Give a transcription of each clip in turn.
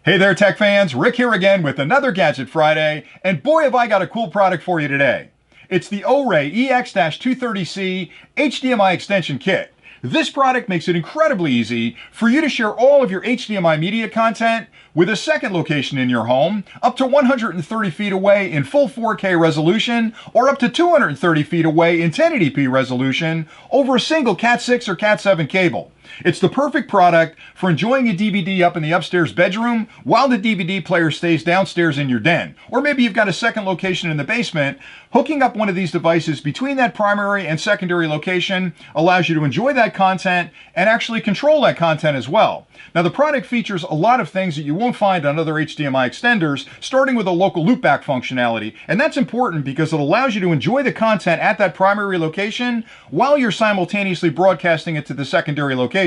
Hey there, tech fans. Rick here again with another Gadget Friday, and boy have I got a cool product for you today. It's the Orei EX-230C HDMI Extension Kit. This product makes it incredibly easy for you to share all of your HDMI media content with a second location in your home, up to 130 feet away in full 4K resolution, or up to 230 feet away in 1080p resolution over a single Cat 6 or Cat 7 cable. It's the perfect product for enjoying a DVD up in the upstairs bedroom while the DVD player stays downstairs in your den. Or maybe you've got a second location in the basement. Hooking up one of these devices between that primary and secondary location allows you to enjoy that content and actually control that content as well. Now, the product features a lot of things that you won't find on other HDMI extenders, starting with a local loopback functionality. And that's important because it allows you to enjoy the content at that primary location while you're simultaneously broadcasting it to the secondary location.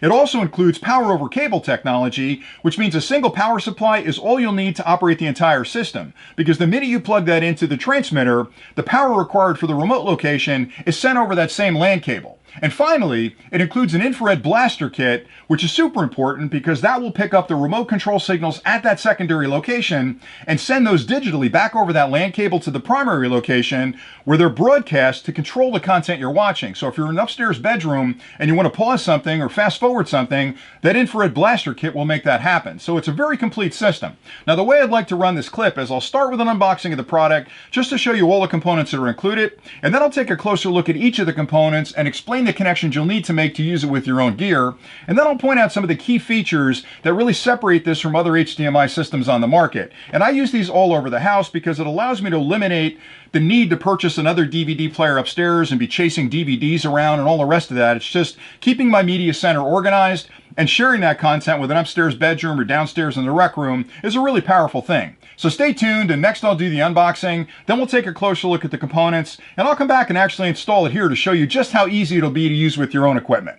It also includes power over cable technology, which means a single power supply is all you'll need to operate the entire system. Because the minute you plug that into the transmitter, the power required for the remote location is sent over that same LAN cable. And finally, it includes an infrared blaster kit, which is super important because that will pick up the remote control signals at that secondary location and send those digitally back over that LAN cable to the primary location where they're broadcast to control the content you're watching. So if you're in an upstairs bedroom and you want to pause something or fast forward something, that infrared blaster kit will make that happen. So it's a very complete system. Now, the way I'd like to run this clip is I'll start with an unboxing of the product just to show you all the components that are included, and then I'll take a closer look at each of the components and explain the connections you'll need to make to use it with your own gear, and then I'll point out some of the key features that really separate this from other HDMI systems on the market. And I use these all over the house because it allows me to eliminate the need to purchase another DVD player upstairs and be chasing DVDs around and all the rest of that. It's just keeping my media center organized, and sharing that content with an upstairs bedroom or downstairs in the rec room is a really powerful thing. So stay tuned, and next I'll do the unboxing, then we'll take a closer look at the components, and I'll come back and actually install it here to show you just how easy it'll be to use with your own equipment.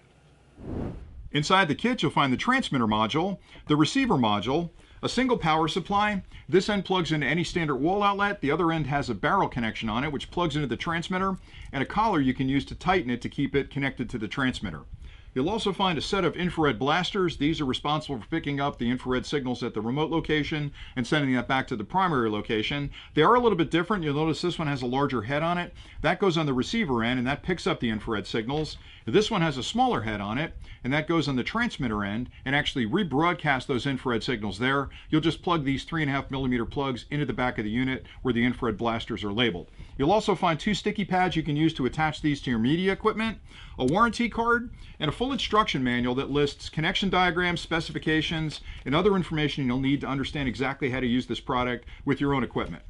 Inside the kit, you'll find the transmitter module, the receiver module, a single power supply. This end plugs into any standard wall outlet. The other end has a barrel connection on it, which plugs into the transmitter, and a collar you can use to tighten it to keep it connected to the transmitter. You'll also find a set of infrared blasters. These are responsible for picking up the infrared signals at the remote location and sending that back to the primary location. They are a little bit different. You'll notice this one has a larger head on it. That goes on the receiver end, and that picks up the infrared signals. This one has a smaller head on it, and that goes on the transmitter end and actually rebroadcasts those infrared signals there. You'll just plug these 3.5mm plugs into the back of the unit where the infrared blasters are labeled. You'll also find two sticky pads you can use to attach these to your media equipment, a warranty card, and a full instruction manual that lists connection diagrams, specifications, and other information you'll need to understand exactly how to use this product with your own equipment.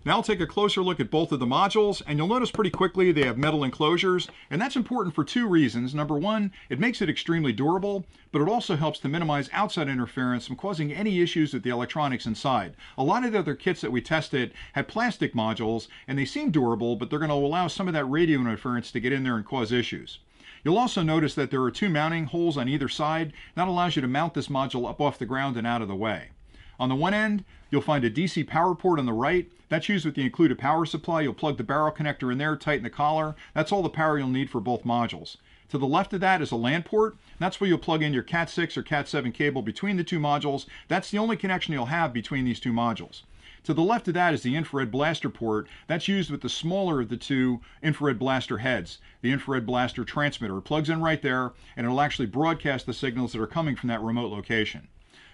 Now I'll take a closer look at both of the modules, and you'll notice pretty quickly they have metal enclosures, and that's important for two reasons. Number one, it makes it extremely durable, but it also helps to minimize outside interference from causing any issues with the electronics inside. A lot of the other kits that we tested had plastic modules, and they seem durable, but they're going to allow some of that radio interference to get in there and cause issues. You'll also notice that there are two mounting holes on either side. That allows you to mount this module up off the ground and out of the way. On the one end, you'll find a DC power port on the right. That's used with the included power supply. You'll plug the barrel connector in there, tighten the collar. That's all the power you'll need for both modules. To the left of that is a LAN port. That's where you'll plug in your Cat 6 or Cat 7 cable between the two modules. That's the only connection you'll have between these two modules. To the left of that is the infrared blaster port. That's used with the smaller of the two infrared blaster heads. The infrared blaster transmitter plugs in right there, and it'll actually broadcast the signals that are coming from that remote location.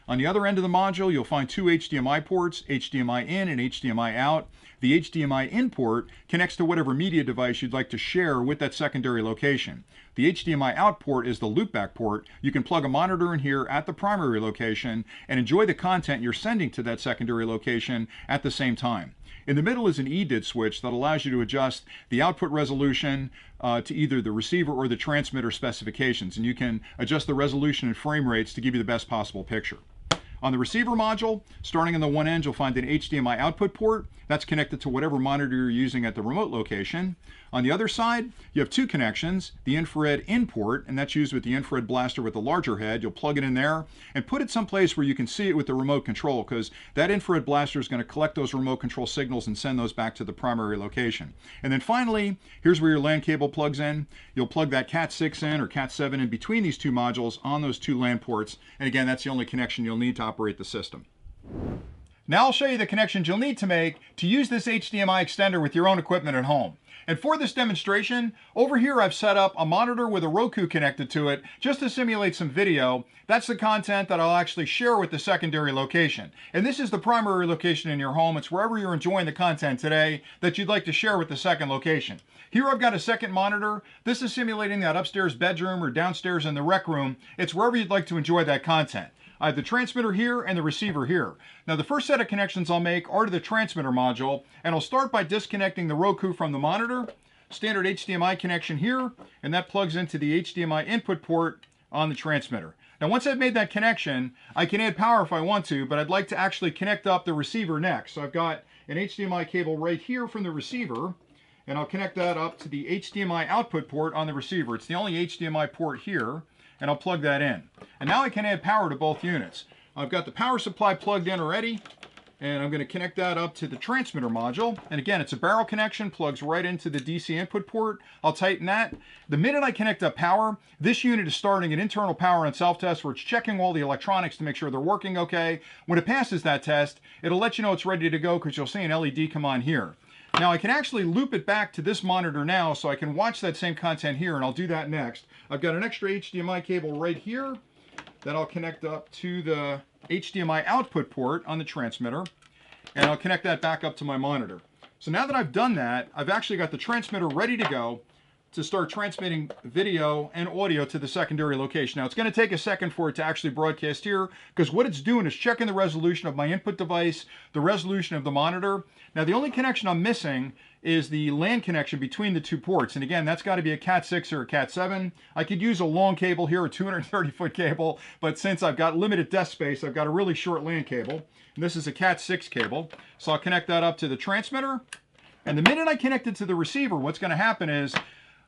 On the other end of the module, you'll find two HDMI ports, HDMI in and HDMI out. The HDMI in port connects to whatever media device you'd like to share with that secondary location. The HDMI out port is the loopback port. You can plug a monitor in here at the primary location and enjoy the content you're sending to that secondary location at the same time. In the middle is an EDID switch that allows you to adjust the output resolution to either the receiver or the transmitter specifications, and you can adjust the resolution and frame rates to give you the best possible picture. On the receiver module, starting on the one end, you'll find an HDMI output port. That's connected to whatever monitor you're using at the remote location. On the other side, you have two connections, the infrared in port, and that's used with the infrared blaster with the larger head. You'll plug it in there and put it someplace where you can see it with the remote control, because that infrared blaster is going to collect those remote control signals and send those back to the primary location. And then finally, here's where your LAN cable plugs in. You'll plug that Cat 6 in or Cat 7 in between these two modules on those two LAN ports. And again, that's the only connection you'll need to operate the system. Now I'll show you the connections you'll need to make to use this HDMI extender with your own equipment at home. And for this demonstration, over here I've set up a monitor with a Roku connected to it just to simulate some video. That's the content that I'll actually share with the secondary location. And this is the primary location in your home. It's wherever you're enjoying the content today that you'd like to share with the second location. Here I've got a second monitor. This is simulating that upstairs bedroom or downstairs in the rec room. It's wherever you'd like to enjoy that content. I have the transmitter here and the receiver here. Now the first set of connections I'll make are to the transmitter module, and I'll start by disconnecting the Roku from the monitor. Standard HDMI connection here, and that plugs into the HDMI input port on the transmitter. Now once I've made that connection, I can add power if I want to, but I'd like to actually connect up the receiver next. So I've got an HDMI cable right here from the receiver, and I'll connect that up to the HDMI output port on the receiver. It's the only HDMI port here, and I'll plug that in. And now I can add power to both units. I've got the power supply plugged in already, and I'm going to connect that up to the transmitter module. And again, it's a barrel connection, plugs right into the DC input port. I'll tighten that. The minute I connect up power, this unit is starting an internal power and self-test where it's checking all the electronics to make sure they're working okay. When it passes that test, it'll let you know it's ready to go because you'll see an LED come on here. Now I can actually loop it back to this monitor now so I can watch that same content here, and I'll do that next. I've got an extra HDMI cable right here that I'll connect up to the HDMI output port on the transmitter, and I'll connect that back up to my monitor. So now that I've done that, I've actually got the transmitter ready to go to start transmitting video and audio to the secondary location. Now it's going to take a second for it to actually broadcast here, because what it's doing is checking the resolution of my input device, the resolution of the monitor. Now the only connection I'm missing is the LAN connection between the two ports. And again, that's got to be a Cat 6 or a Cat 7. I could use a long cable here, a 230-foot cable, but since I've got limited desk space, I've got a really short LAN cable. And this is a Cat 6 cable. So I'll connect that up to the transmitter. And the minute I connect it to the receiver, what's going to happen is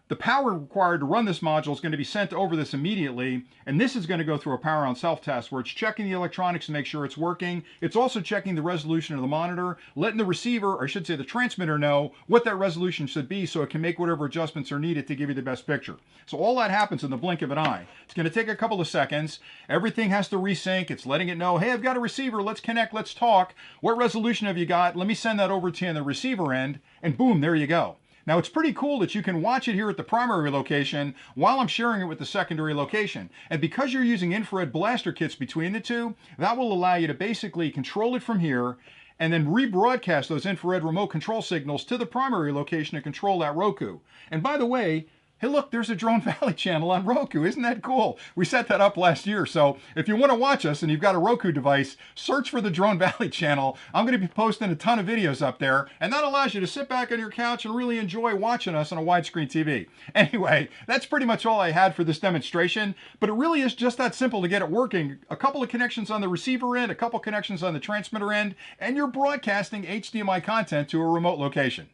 the power required to run this module is going to be sent over this immediately, and this is going to go through a power on self-test where it's checking the electronics to make sure it's working. It's also checking the resolution of the monitor, letting the receiver, or I should say the transmitter, know what that resolution should be so it can make whatever adjustments are needed to give you the best picture. So all that happens in the blink of an eye. It's going to take a couple of seconds. Everything has to resync. It's letting it know, hey, I've got a receiver. Let's connect. Let's talk. What resolution have you got? Let me send that over to you on the receiver end, and boom, there you go. Now it's pretty cool that you can watch it here at the primary location while I'm sharing it with the secondary location. And because you're using infrared blaster kits between the two, that will allow you to basically control it from here and then rebroadcast those infrared remote control signals to the primary location to control that Roku. And by the way, hey look, there's a Drone Valley channel on Roku. Isn't that cool? We set that up last year. So if you want to watch us and you've got a Roku device, search for the Drone Valley channel. I'm going to be posting a ton of videos up there, and that allows you to sit back on your couch and really enjoy watching us on a widescreen TV. Anyway, that's pretty much all I had for this demonstration, but it really is just that simple to get it working. A couple of connections on the receiver end, a couple connections on the transmitter end, and you're broadcasting HDMI content to a remote location.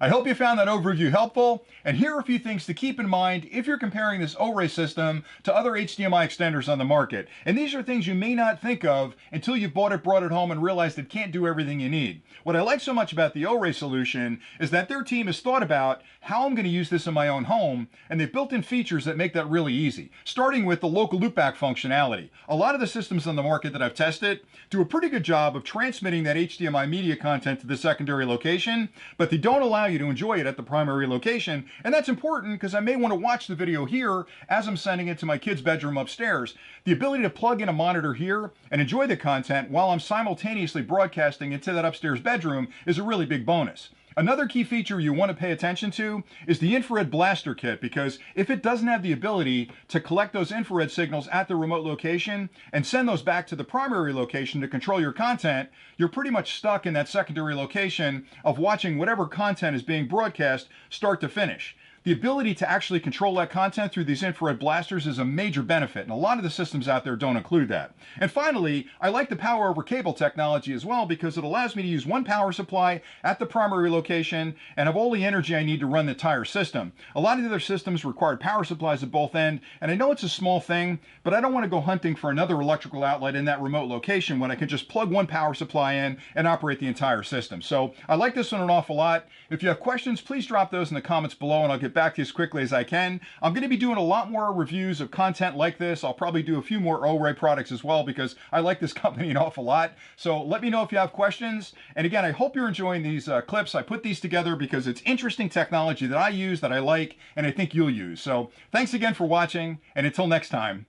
I hope you found that overview helpful, and here are a few things to keep in mind if you're comparing this Orei system to other HDMI extenders on the market. And these are things you may not think of until you've bought it, brought it home, and realized it can't do everything you need. What I like so much about the Orei solution is that their team has thought about how I'm going to use this in my own home, and they've built in features that make that really easy, starting with the local loopback functionality. A lot of the systems on the market that I've tested do a pretty good job of transmitting that HDMI media content to the secondary location, but they don't allow you to enjoy it at the primary location. And that's important because I may want to watch the video here as I'm sending it to my kid's bedroom upstairs. The ability to plug in a monitor here and enjoy the content while I'm simultaneously broadcasting into that upstairs bedroom is a really big bonus. Another key feature you want to pay attention to is the infrared blaster kit, because if it doesn't have the ability to collect those infrared signals at the remote location and send those back to the primary location to control your content, you're pretty much stuck in that secondary location of watching whatever content is being broadcast start to finish. The ability to actually control that content through these infrared blasters is a major benefit, and a lot of the systems out there don't include that. And finally, I like the power over cable technology as well, because it allows me to use one power supply at the primary location and have all the energy I need to run the entire system. A lot of the other systems require power supplies at both ends, and I know it's a small thing, but I don't want to go hunting for another electrical outlet in that remote location when I can just plug one power supply in and operate the entire system. So I like this one an awful lot. If you have questions, please drop those in the comments below, and I'll get get back to you as quickly as I can. I'm going to be doing a lot more reviews of content like this. I'll probably do a few more Orei products as well because I like this company an awful lot. So let me know if you have questions. And again, I hope you're enjoying these clips. I put these together because it's interesting technology that I use, that I like, and I think you'll use. So thanks again for watching, and until next time,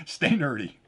stay nerdy.